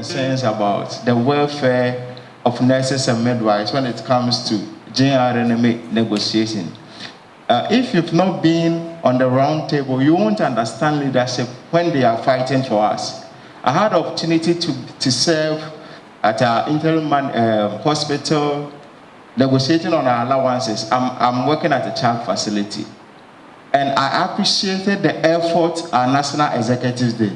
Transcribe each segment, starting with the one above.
concerns about the welfare of nurses and midwives when it comes to GRNMA negotiation. If you've not been on the round table, you won't understand leadership when they are fighting for us. I had the opportunity to serve at our interim hospital, negotiating on our allowances. I'm working at a child facility. And I appreciated the effort our national executives did.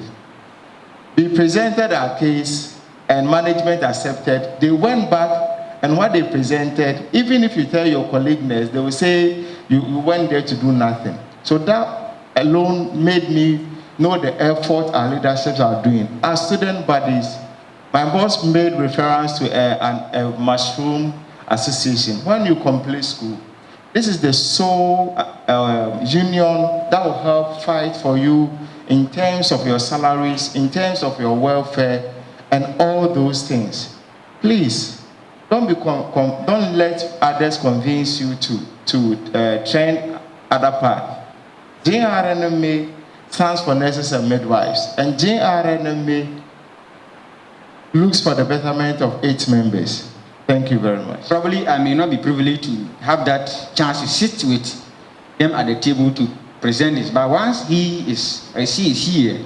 We presented our case and management accepted. They went back and what they presented, even if you tell your colleague nurse, they will say you went there to do nothing. So that alone made me know the effort our leaderships are doing. Our student bodies, my boss made reference to a mushroom association. When you complete school, this is the sole union that will help fight for you in terms of your salaries, in terms of your welfare, and all those things. Please, don't let others convince you to train other path. GRNMA stands for nurses and midwives, and GRNMA looks for the betterment of 8 members. Thank you very much. Probably I may not be privileged to have that chance to sit with them at the table to present this, but once she is here,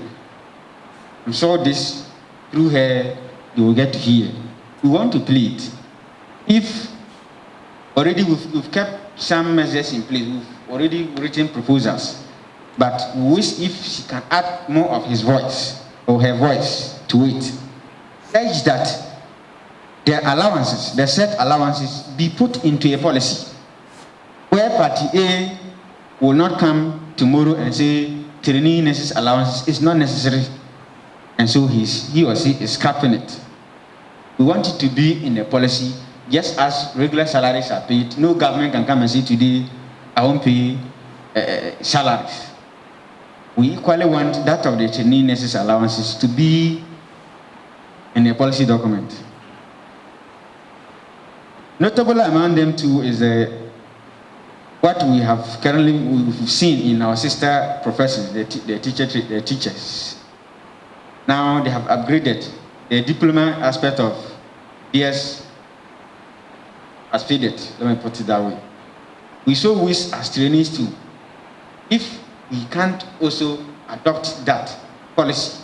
I'm sure this through her you will get to hear. We want to plead. If already we've kept some measures in place, we've already written proposals, but we wish if she can add more of his voice or her voice to it, such that their allowances, the set allowances, be put into a policy where party A will not come tomorrow and say trainee nurses allowances is not necessary, and so he or she is scrapping it. We want it to be in a policy, just as regular salaries are paid. No government can come and say today I won't pay salaries. We equally want that of the trainee nurses allowances to be in a policy document. Notable among them too is what we have currently seen in our sister professions, the teachers. Now they have upgraded the diploma aspect of DS as faded. Let me put it that way. We so wish as trainees too, if we can't also adopt that policy,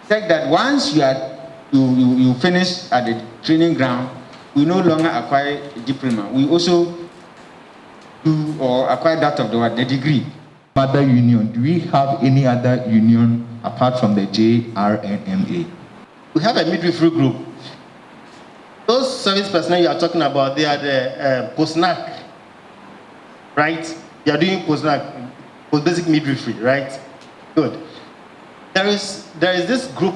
take that once you finish at the training ground, we no longer acquire a diploma. We also do or acquire that of the degree. Other union, do we have any other union apart from the GRNMA? We have a midwifery group. Those service personnel you are talking about, they are the post-NAC, right? They are doing post-NAC, post-basic midwifery, right? Good. There is this group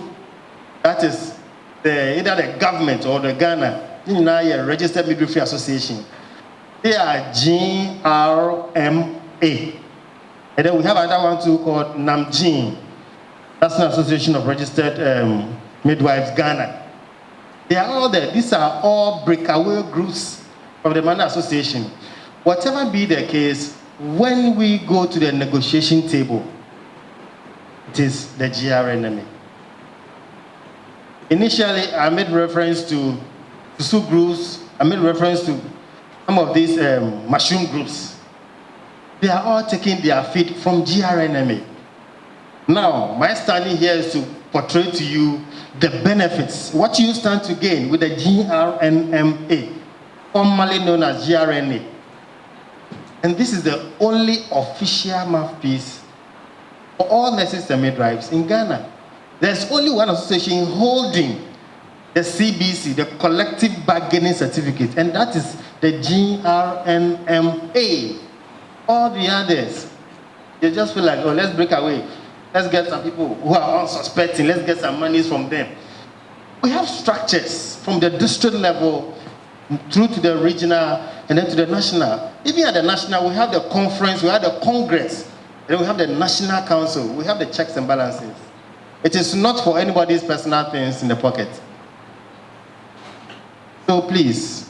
that is either the government or the Ghana Registered Midwifery Association. They are GRMA. And then we have another one too called NAMGIN, National Association of Registered Midwives Ghana. They are all there. These are all breakaway groups from the Mana Association. Whatever be the case, when we go to the negotiation table, it is the GRNMA. Initially, I made reference to SU groups. I made reference to some of these mushroom groups. They are all taking their feed from GRNMA. Now, my standing here is to portray to you the benefits, what you stand to gain with the GRNMA, formerly known as GRNA. And this is the only official mouthpiece for all nurses and midwives in Ghana. There's only one association holding the CBC, the Collective Bargaining Certificate, and that is the GRNMA. All the others, they just feel like, oh, let's break away. Let's get some people who are unsuspecting. Let's get some monies from them. We have structures from the district level through to the regional and then to the national. Even at the national, we have the conference, we have the congress, and then we have the national council. We have the checks and balances. It is not for anybody's personal things in the pocket. So please,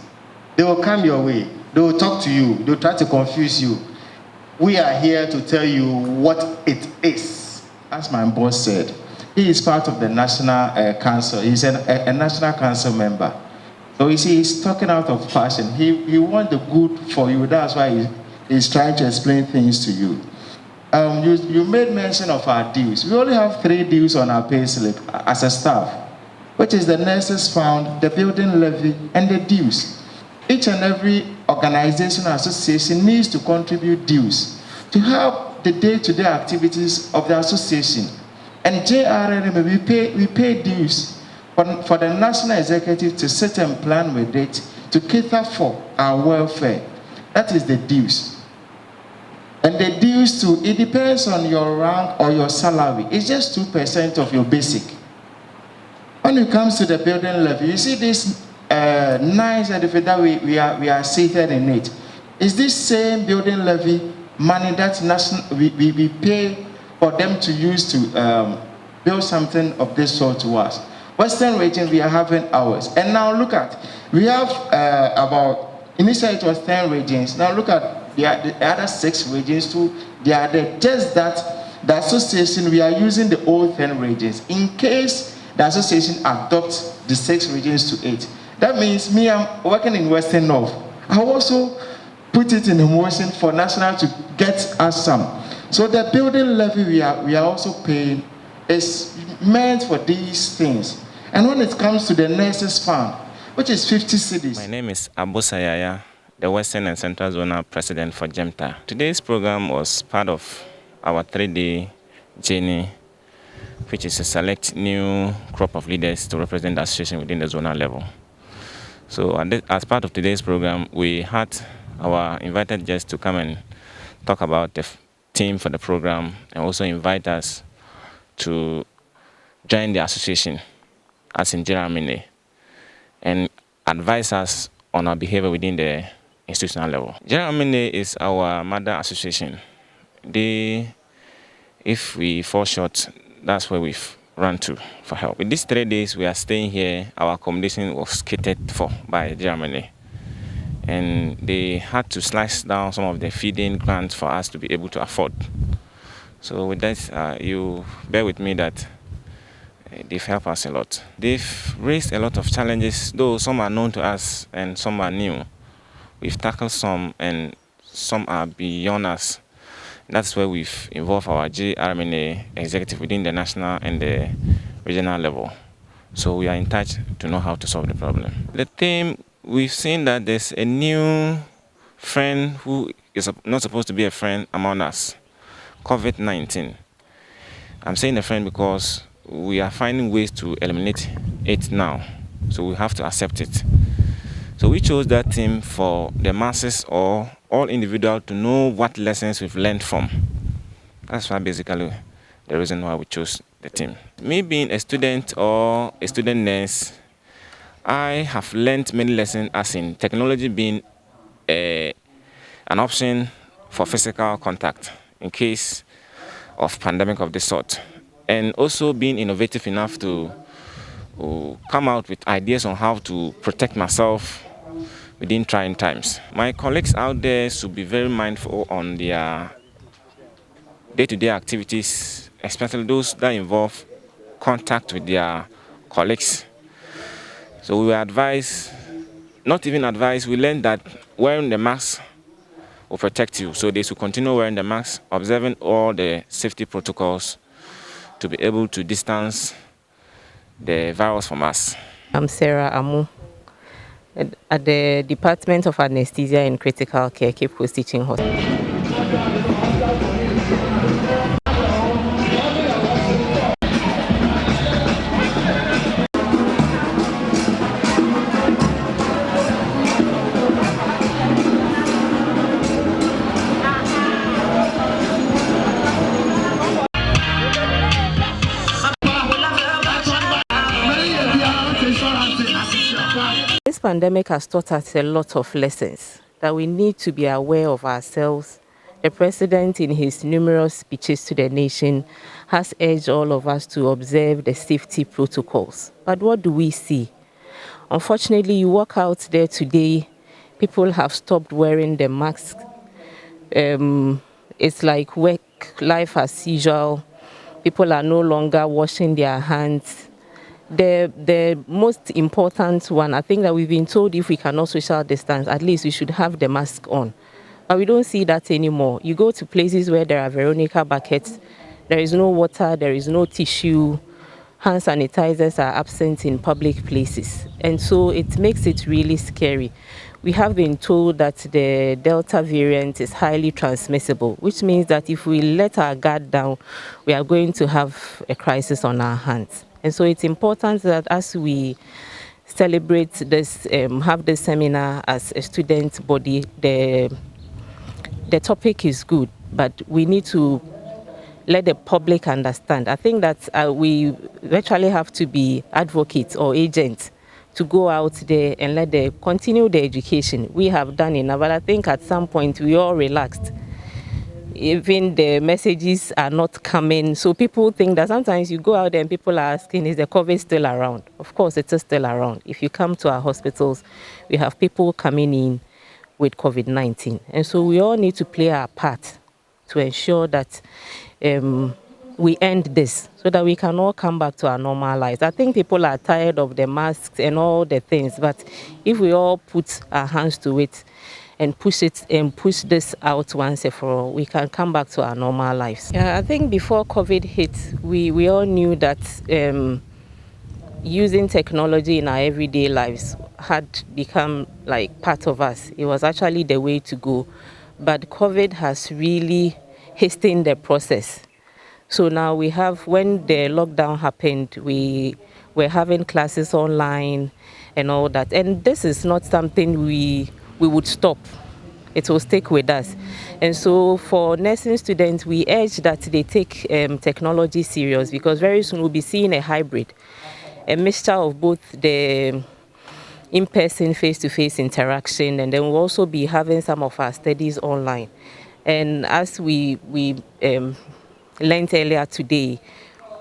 they will come your way. They will talk to you. They will try to confuse you. We are here to tell you what it is. As my boss said, he is part of the National Council. He's a National Council member. So you see, he's talking out of passion. He wants the good for you. That's why he's trying to explain things to you. You made mention of our dues. We only have 3 dues on our pay slip as a staff, which is the nurses fund, the building levy, and the dues. Each and every organization or association needs to contribute dues to help the day-to-day activities of the association. And GRNMA, we pay dues for the national executive to sit and plan with it to cater for our welfare. That is the dues. And the dues too, it depends on your rank or your salary. It's just 2% of your basic. When it comes to the building levy, you see this nice edifice that we are seated in it. Is this same building levy money that we pay for them to use to build something of this sort to us? Western region, we are having ours. And now look at, we have initially it was 10 regions. Now look at the other 6 regions too. They are there. Just that the association, we are using the old 10 regions. In case the association adopts the 6 regions to 8. That means me, I'm working in Western North. I also put it in motion for national to get us some. So the building levy we are also paying is meant for these things. And when it comes to the nurses fund, which is 50 cedis. My name is Abu Sayaya, the Western and Central Zonal President for GEMTA. Today's program was part of our 3-day journey, which is to select new crop of leaders to represent the association within the zonal level. So as part of today's program, we had our invited guests to come and talk about the theme for the program and also invite us to join the association as in GRNMA and advise us on our behavior within the institutional level. GRNMA is our mother association. If we fall short, that's where we've run to for help. In these 3 days we are staying here, our accommodation was catered for by GRNMA. And they had to slice down some of the feeding grants for us to be able to afford. So with that, you bear with me that they've helped us a lot. They've raised a lot of challenges, though some are known to us and some are new. We've tackled some and some are beyond us. That's where we've involved our GRNMA executive within the national and the regional level. So we are in touch to know how to solve the problem. The theme, we've seen that there's a new friend who is not supposed to be a friend among us, COVID-19. I'm saying a friend because we are finding ways to eliminate it now. So we have to accept it. So we chose that theme for the masses or all individuals to know what lessons we've learned from. That's why basically the reason why we chose the theme. Me being a student or a student nurse, I have learned many lessons as in technology being an option for physical contact in case of pandemic of this sort. And also being innovative enough to come out with ideas on how to protect myself within trying times. My colleagues out there should be very mindful on their day-to-day activities, especially those that involve contact with their colleagues. So we advise, not even advise, we learned that wearing the mask will protect you. So they should continue wearing the mask, observing all the safety protocols to be able to distance the virus from us. I'm Sarah Amu at the Department of Anesthesia and Critical Care, Cape Coast Teaching Hospital. This pandemic has taught us a lot of lessons that we need to be aware of ourselves. The President, in his numerous speeches to the nation, has urged all of us to observe the safety protocols. But what do we see? Unfortunately, you walk out there today, people have stopped wearing the mask. It's like work, life as usual. People are no longer washing their hands. The most important one, I think that we've been told if we cannot social distance, at least we should have the mask on. But we don't see that anymore. You go to places where there are Veronica buckets, there is no water, there is no tissue, hand sanitizers are absent in public places. And so it makes it really scary. We have been told that the Delta variant is highly transmissible, which means that if we let our guard down, we are going to have a crisis on our hands. And so it's important that as we celebrate this, have this seminar as a student body, the topic is good, but we need to let the public understand. I think that we virtually have to be advocates or agents to go out there and continue the education. We have done enough, but I think at some point we all relaxed. Even the messages are not coming. So people think that sometimes you go out there and people are asking, is the COVID still around? Of course, it is still around. If you come to our hospitals, we have people coming in with COVID-19. And so we all need to play our part to ensure that we end this so that we can all come back to our normal lives. I think people are tired of the masks and all the things, but if we all put our hands to it and push this out once and for all, we can come back to our normal lives. Yeah, I think before COVID hit, we all knew that using technology in our everyday lives had become like part of us. It was actually the way to go. But COVID has really hastened the process. So now we have, when the lockdown happened, we were having classes online and all that. And this is not something we would stop. It will stick with us. And so for nursing students, we urge that they take technology serious, because very soon we'll be seeing a hybrid, a mixture of both the in-person, face-to-face interaction, and then we'll also be having some of our studies online. And as we learned earlier today,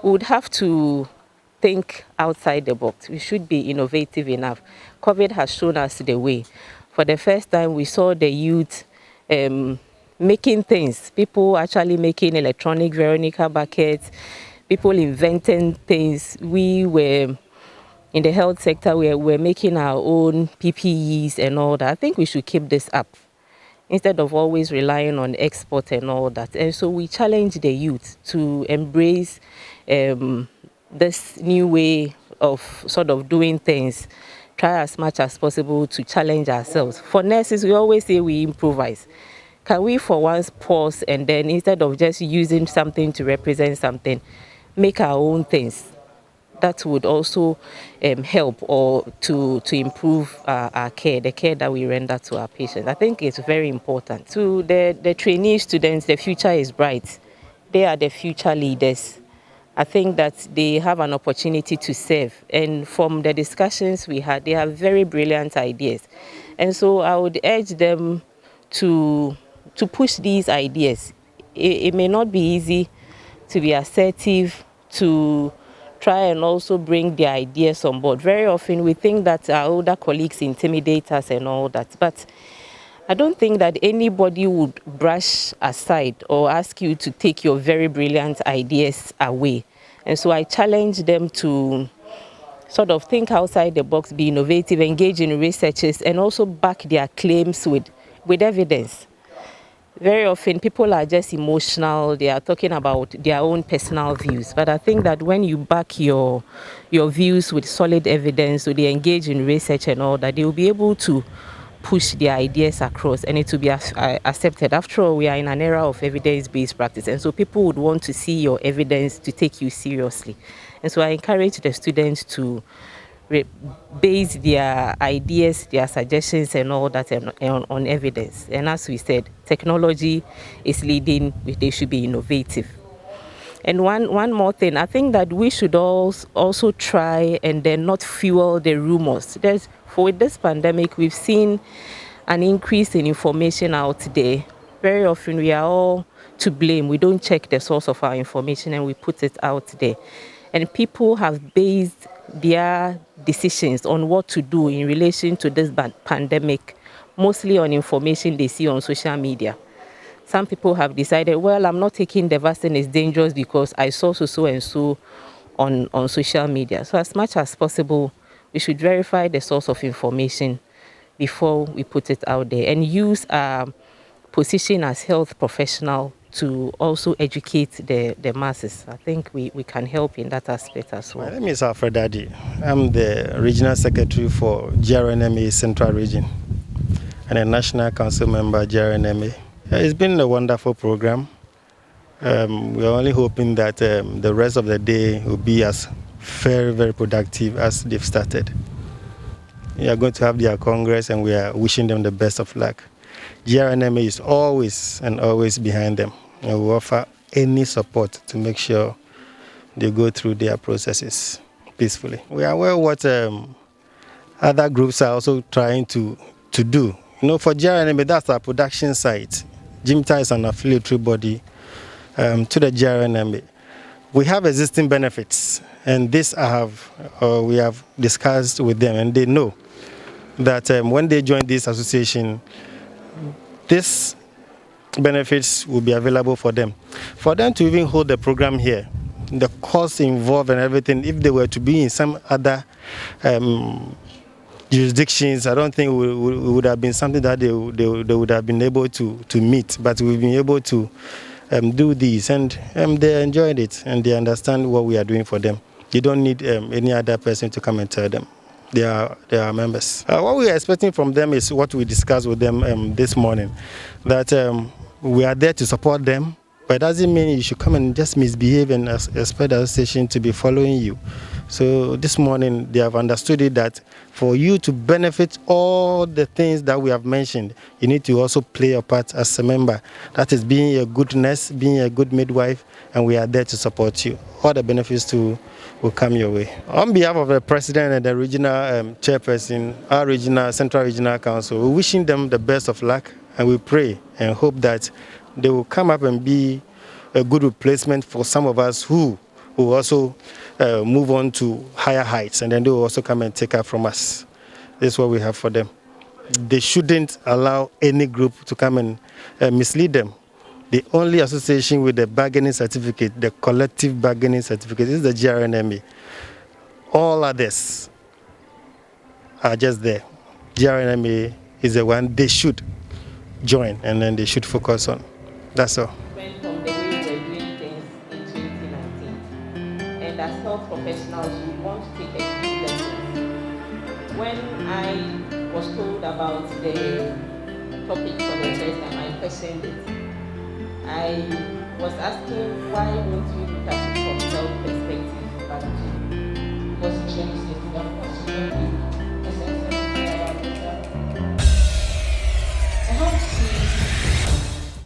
we would have to think outside the box. We should be innovative enough. COVID has shown us the way. For the first time, we saw the youth making things, people actually making electronic Veronica buckets, people inventing things. We were in the health sector, we're making our own PPEs and all that. I think we should keep this up instead of always relying on export and all that. And so we challenge the youth to embrace this new way of sort of doing things, try as much as possible to challenge ourselves. For nurses, we always say we improvise. Can we for once pause and then, instead of just using something to represent something, make our own things? That would also help or to improve our care, the care that we render to our patients. I think it's very important. To the trainee students, the future is bright. They are the future leaders. I think that they have an opportunity to serve. And from the discussions we had, they have very brilliant ideas. And so I would urge them to push these ideas. It may not be easy to be assertive, to try and also bring their ideas on board. Very often we think that our older colleagues intimidate us and all that, but I don't think that anybody would brush aside or ask you to take your very brilliant ideas away. And so I challenge them to sort of think outside the box, be innovative, engage in researches, and also back their claims with evidence. Very often people are just emotional, they are talking about their own personal views. But I think that when you back your views with solid evidence, so they engage in research and all that, they will be able to push their ideas across and it will be accepted. After all, we are in an era of evidence-based practice, and so people would want to see your evidence to take you seriously. And so I encourage the students to base their ideas, their suggestions and all that on evidence. And as we said, technology is leading, they should be innovative. And one more thing, I think that we should also try and then not fuel the rumors. With this pandemic, we've seen an increase in information out there. Very often we are all to blame. We don't check the source of our information and we put it out there. And people have based their decisions on what to do in relation to this pandemic, mostly on information they see on social media. some people have decided, well, I'm not taking the vaccine, it's dangerous because I saw so and so on social media. So as much as possible, we should verify the source of information before we put it out there, and use our position as health professional to also educate the masses. I think we can help in that aspect as well. My name is Alfred Daddy. I'm the Regional Secretary for GRNMA Central Region and a National Council member, GRNMA. It's been a wonderful program. We're only hoping that the rest of the day will be as very, very productive as they've started. We are going to have their Congress and we are wishing them the best of luck. GRNMA is always and always behind them. And we offer any support to make sure they go through their processes peacefully. We are aware what other groups are also trying to do. For GRNMA, that's our production site. GIMTA is an affiliatory body to the GRNMA. We have existing benefits, and this we have discussed with them, and they know that when they join this association, these benefits will be available for them. For them to even hold the program here, the costs involved and everything, if they were to be in some other jurisdictions, I don't think it would have been something that they would have been able to meet. But we've been able to do this, and they enjoyed it, and they understand what we are doing for them. You don't need any other person to come and tell them. They are members. What we are expecting from them is what we discussed with them this morning, that we are there to support them, but it doesn't mean you should come and just misbehave and expect the association to be following you. So this morning they have understood it, that for you to benefit all the things that we have mentioned, you need to also play a part as a member. That is being a good nurse, being a good midwife, and we are there to support you. All the benefits will come your way. On behalf of the president and the regional chairperson, our Central Regional Council, we're wishing them the best of luck, and we pray and hope that they will come up and be a good replacement for some of us who will also move on to higher heights, and then they will also come and take up from us. This is what we have for them. They shouldn't allow any group to come and mislead them. The only association with the bargaining certificate, the collective bargaining certificate, is the GRNMA. All others are just there. GRNMA is the one they should join, and then they should focus on. That's all. From the way we were doing things in 2019. And as health professionals, we want to take a few lessons. When I was told about the topic for the first time, I questioned it. I was asking, why won't you look at it from health perspective? But because